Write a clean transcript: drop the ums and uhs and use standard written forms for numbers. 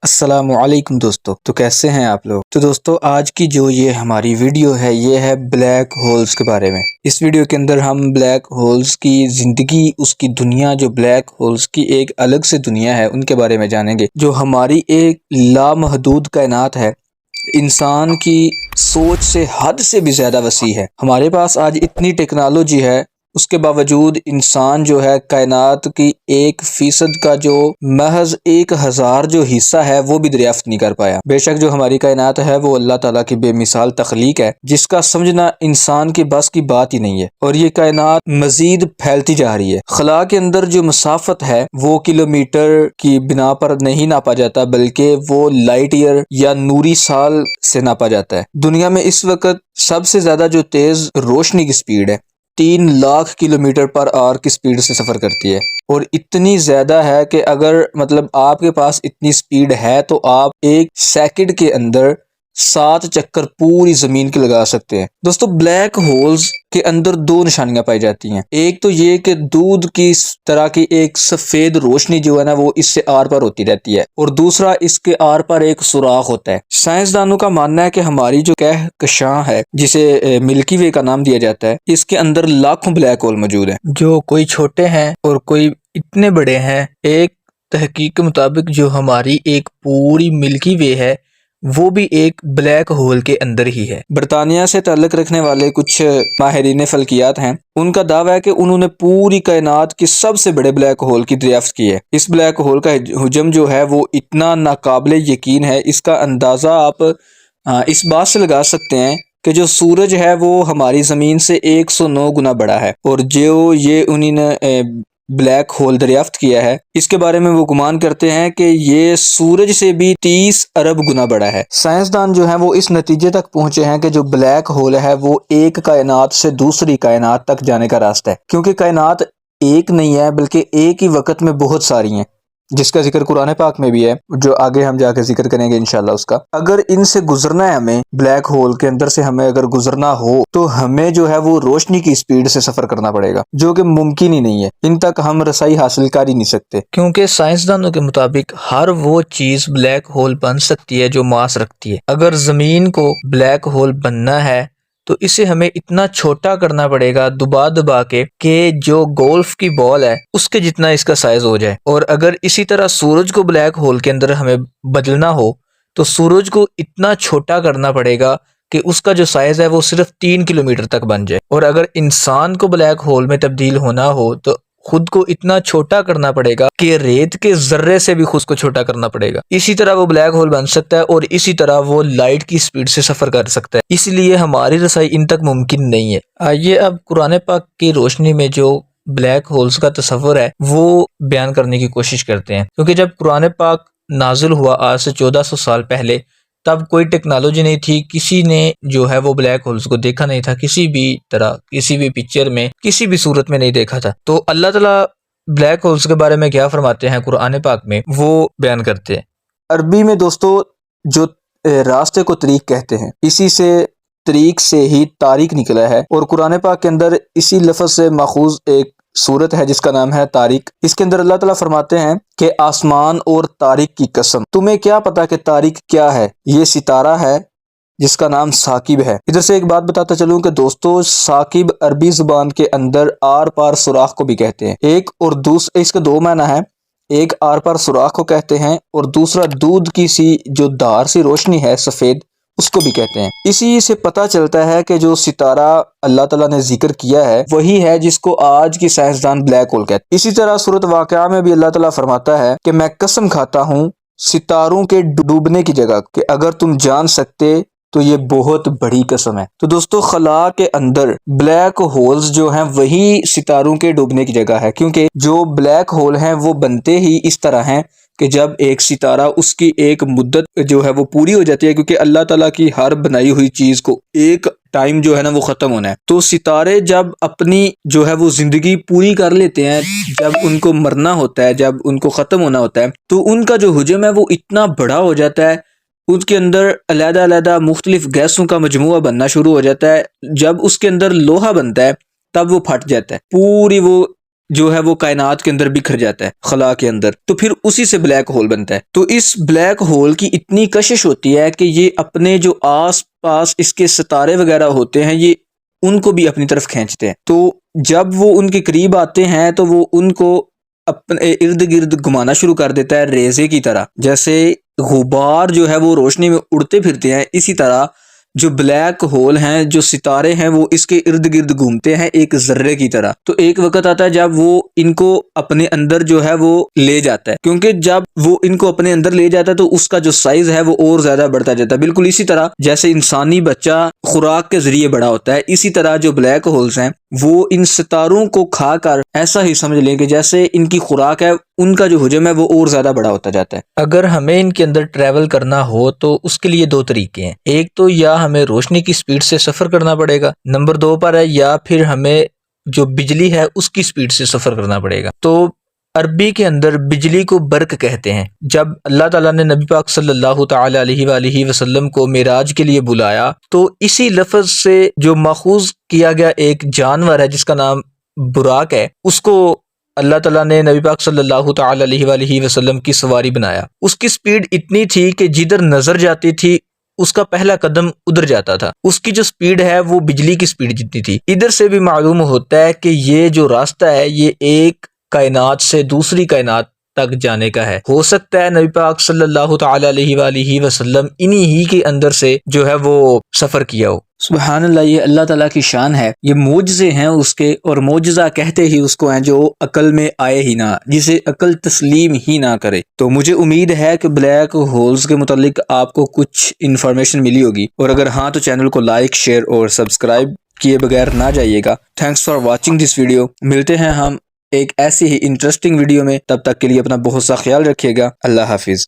السلام علیکم دوستو، تو کیسے ہیں آپ لوگ؟ تو دوستو آج کی جو یہ ہماری ویڈیو ہے یہ ہے بلیک ہولز کے بارے میں۔ اس ویڈیو کے اندر ہم بلیک ہولز کی زندگی، اس کی دنیا، جو بلیک ہولز کی ایک الگ سے دنیا ہے ان کے بارے میں جانیں گے، جو ہماری ایک لامحدود کائنات ہے، انسان کی سوچ سے حد سے بھی زیادہ وسیع ہے۔ ہمارے پاس آج اتنی ٹیکنالوجی ہے، اس کے باوجود انسان جو ہے کائنات کی 1% کا جو محض 1000 جو حصہ ہے وہ بھی دریافت نہیں کر پایا۔ بے شک جو ہماری کائنات ہے وہ اللہ تعالیٰ کی بے مثال تخلیق ہے، جس کا سمجھنا انسان کی بس کی بات ہی نہیں ہے، اور یہ کائنات مزید پھیلتی جا رہی ہے۔ خلا کے اندر جو مسافت ہے وہ کلومیٹر کی بنا پر نہیں ناپا جاتا، بلکہ وہ لائٹ ایئر یا نوری سال سے ناپا جاتا ہے۔ دنیا میں اس وقت سب سے زیادہ جو تیز روشنی کی سپیڈ ہے 3 لاکھ کلومیٹر پر آور کی سپیڈ سے سفر کرتی ہے، اور اتنی زیادہ ہے کہ اگر آپ کے پاس اتنی سپیڈ ہے تو آپ 1 سیکنڈ کے اندر 7 چکر پوری زمین کے لگا سکتے ہیں۔ دوستو بلیک ہولز کے اندر 2 نشانیاں پائی جاتی ہیں۔ ایک تو یہ کہ دودھ کی طرح کی ایک سفید روشنی جو ہے نا وہ اس سے آر پار ہوتی رہتی ہے، اور دوسرا اس کے آر پر ایک سوراخ ہوتا ہے۔ سائنسدانوں کا ماننا ہے کہ ہماری جو کہکشاں ہے، جسے ملکی وے کا نام دیا جاتا ہے، اس کے اندر لاکھوں بلیک ہول موجود ہیں، جو کوئی چھوٹے ہیں اور کوئی اتنے بڑے ہیں۔ ایک تحقیق کے مطابق جو ہماری ایک پوری ملکی وے ہے وہ بھی ایک بلیک ہول کے اندر ہی ہے۔ برطانیہ سے تعلق رکھنے والے کچھ ماہرین فلکیات ہیں، ان کا دعویٰ ہے کہ انہوں نے پوری کائنات کے سب سے بڑے بلیک ہول کی دریافت کی ہے۔ اس بلیک ہول کا حجم جو ہے وہ اتنا ناقابل یقین ہے، اس کا اندازہ آپ اس بات سے لگا سکتے ہیں کہ جو سورج ہے وہ ہماری زمین سے 109 گنا بڑا ہے، اور جو یہ انہوں نے بلیک ہول دریافت کیا ہے اس کے بارے میں وہ گمان کرتے ہیں کہ یہ سورج سے بھی 30 ارب گنا بڑا ہے۔ سائنسدان جو ہیں وہ اس نتیجے تک پہنچے ہیں کہ جو بلیک ہول ہے وہ ایک کائنات سے دوسری کائنات تک جانے کا راستہ ہے، کیونکہ کائنات ایک نہیں ہے بلکہ ایک ہی وقت میں بہت ساری ہیں، جس کا ذکر قرآن پاک میں بھی ہے، جو آگے ہم جا کے ذکر کریں گے انشاءاللہ اس کا۔ اگر ان سے گزرنا ہے، ہمیں بلیک ہول کے اندر سے ہمیں اگر گزرنا ہو تو ہمیں جو ہے وہ روشنی کی سپیڈ سے سفر کرنا پڑے گا، جو کہ ممکن ہی نہیں ہے، ان تک ہم رسائی حاصل کر ہی نہیں سکتے، کیونکہ سائنسدانوں کے مطابق ہر وہ چیز بلیک ہول بن سکتی ہے جو ماس رکھتی ہے۔ اگر زمین کو بلیک ہول بننا ہے تو اسے ہمیں اتنا چھوٹا کرنا پڑے گا دبا دبا کے کہ جو گولف کی بال ہے اس کے جتنا اس کا سائز ہو جائے، اور اگر اسی طرح سورج کو بلیک ہول کے اندر ہمیں بدلنا ہو تو سورج کو اتنا چھوٹا کرنا پڑے گا کہ اس کا جو سائز ہے وہ صرف 3 کلومیٹر تک بن جائے، اور اگر انسان کو بلیک ہول میں تبدیل ہونا ہو تو خود کو اتنا چھوٹا کرنا پڑے گا کہ ریت کے ذرے سے بھی خود کو چھوٹا کرنا پڑے گا، اسی طرح وہ بلیک ہول بن سکتا ہے، اور اسی طرح وہ لائٹ کی سپیڈ سے سفر کر سکتا ہے، اس لیے ہماری رسائی ان تک ممکن نہیں ہے۔ آئیے اب قرآن پاک کی روشنی میں جو بلیک ہولز کا تصور ہے وہ بیان کرنے کی کوشش کرتے ہیں، کیونکہ جب قرآن پاک نازل ہوا آج سے 1400 سال پہلے، تب کوئی ٹیکنالوجی نہیں تھی، کسی نے جو ہے وہ بلیک ہولز کو دیکھا نہیں تھا، کسی بھی طرح، کسی بھی پکچر میں، کسی بھی صورت میں نہیں دیکھا تھا۔ تو اللہ تعالیٰ بلیک ہولز کے بارے میں کیا فرماتے ہیں قرآن پاک میں وہ بیان کرتے ہیں۔ عربی میں دوستو جو راستے کو طریق کہتے ہیں، اسی سے طریق سے ہی تاریک نکلا ہے، اور قرآن پاک کے اندر اسی لفظ سے ماخوذ ایک سورت ہے جس کا نام ہے طارق۔ اس کے اندر اللہ تعالیٰ فرماتے ہیں کہ آسمان اور طارق کی قسم، تمہیں کیا پتا کہ طارق کیا ہے؟ یہ ستارہ ہے جس کا نام ثاقب ہے۔ ادھر سے ایک بات بتاتا چلوں کہ دوستو ثاقب عربی زبان کے اندر آر پار سوراخ کو بھی کہتے ہیں، ایک اور اس کے 2 معنی ہیں، ایک آر پار سوراخ کو کہتے ہیں، اور دوسرا دودھ کی سی جو دھار سی روشنی ہے سفید، اس کو بھی کہتے ہیں۔ اسی سے پتہ چلتا ہے کہ جو ستارہ اللہ تعالیٰ نے ذکر کیا ہے وہی ہے جس کو آج کی سائنسدان بلیک ہول کہتے ہیں۔ اسی طرح سورۃ واقعہ میں بھی اللہ تعالیٰ فرماتا ہے کہ میں قسم کھاتا ہوں ستاروں کے ڈوبنے کی جگہ کہ اگر تم جان سکتے تو یہ بہت بڑی قسم ہے۔ تو دوستو خلا کے اندر بلیک ہولز جو ہیں وہی ستاروں کے ڈوبنے کی جگہ ہے، کیونکہ جو بلیک ہول ہیں وہ بنتے ہی اس طرح ہیں کہ جب ایک ستارہ اس کی ایک مدت جو ہے وہ پوری ہو جاتی ہے، کیونکہ اللہ تعالیٰ کی ہر بنائی ہوئی چیز کو ایک ٹائم جو ہے نا وہ ختم ہونا ہے، تو ستارے جب اپنی جو ہے وہ زندگی پوری کر لیتے ہیں، جب ان کو مرنا ہوتا ہے، جب ان کو ختم ہونا ہوتا ہے، تو ان کا جو حجم ہے وہ اتنا بڑا ہو جاتا ہے، ان کے اندر علیحدہ علیحدہ مختلف گیسوں کا مجموعہ بننا شروع ہو جاتا ہے۔ جب اس کے اندر لوہا بنتا ہے تب وہ پھٹ جاتا ہے، پوری وہ جو ہے وہ کائنات کے اندر بکھر جاتا ہے خلا کے اندر، تو پھر اسی سے بلیک ہول بنتا ہے۔ تو اس بلیک ہول کی اتنی کشش ہوتی ہے کہ یہ اپنے جو آس پاس اس کے ستارے وغیرہ ہوتے ہیں یہ ان کو بھی اپنی طرف کھینچتے ہیں، تو جب وہ ان کے قریب آتے ہیں تو وہ ان کو اپنے ارد گرد گھمانا شروع کر دیتا ہے ریزے کی طرح، جیسے غبار جو ہے وہ روشنی میں اڑتے پھرتے ہیں، اسی طرح جو بلیک ہول ہیں، جو ستارے ہیں، وہ اس کے ارد گرد گھومتے ہیں ایک ذرے کی طرح۔ تو ایک وقت آتا ہے جب وہ ان کو اپنے اندر جو ہے وہ لے جاتا ہے، کیونکہ جب وہ ان کو اپنے اندر لے جاتا ہے تو اس کا جو سائز ہے وہ اور زیادہ بڑھتا جاتا ہے، بالکل اسی طرح جیسے انسانی بچہ خوراک کے ذریعے بڑا ہوتا ہے، اسی طرح جو بلیک ہولز ہیں وہ ان ستاروں کو کھا کر ایسا ہی سمجھ لیں کہ جیسے ان کی خوراک ہے، ان کا جو حجم ہے وہ اور زیادہ بڑا ہوتا جاتا ہے۔ اگر ہمیں ان کے اندر ٹریول کرنا ہو تو اس کے لیے دو طریقے ہیں، ایک تو یا ہمیں روشنی کی سپیڈ سے سفر کرنا پڑے گا، نمبر 2 پر ہے یا پھر ہمیں جو بجلی ہے اس کی سپیڈ سے سفر کرنا پڑے گا۔ تو عربی کے اندر بجلی کو برق کہتے ہیں۔ جب اللہ تعالیٰ نے نبی پاک صلی اللہ تعالی علیہ وآلہ وسلم کو معراج کے لیے بلایا تو اسی لفظ سے جو ماخوذ کیا گیا ایک جانور ہے جس کا نام براق ہے، اس کو اللہ تعالیٰ نے نبی پاک صلی اللہ تعالی علیہ وآلہ وسلم کی سواری بنایا۔ اس کی سپیڈ اتنی تھی کہ جدھر نظر جاتی تھی اس کا پہلا قدم ادھر جاتا تھا، اس کی جو سپیڈ ہے وہ بجلی کی سپیڈ جتنی تھی۔ ادھر سے بھی معلوم ہوتا ہے کہ یہ جو راستہ ہے یہ ایک کائنات سے دوسری کائنات تک جانے کا ہے۔ ہو سکتا ہے نبی پاک صلی اللہ تعالی علیہ وآلہ وسلم انہی ہی کے اندر سے جو ہے وہ سفر کیا ہو۔ سبحان اللہ، یہ اللہ تعالیٰ کی شان ہے، یہ معجزے ہیں اس کے، اور معجزہ کہتے ہی اس کو ہیں جو عقل میں آئے ہی نہ، جسے عقل تسلیم ہی نہ کرے۔ تو مجھے امید ہے کہ بلیک ہولز کے متعلق آپ کو کچھ انفارمیشن ملی ہوگی، اور اگر ہاں تو چینل کو لائک، شیئر اور سبسکرائب کیے بغیر نہ جائیے گا۔ Thanks for watching this video. ملتے ہیں ہم ایک ایسی ہی انٹرسٹنگ ویڈیو میں، تب تک کے لیے اپنا بہت سا خیال رکھیے گا۔ اللہ حافظ۔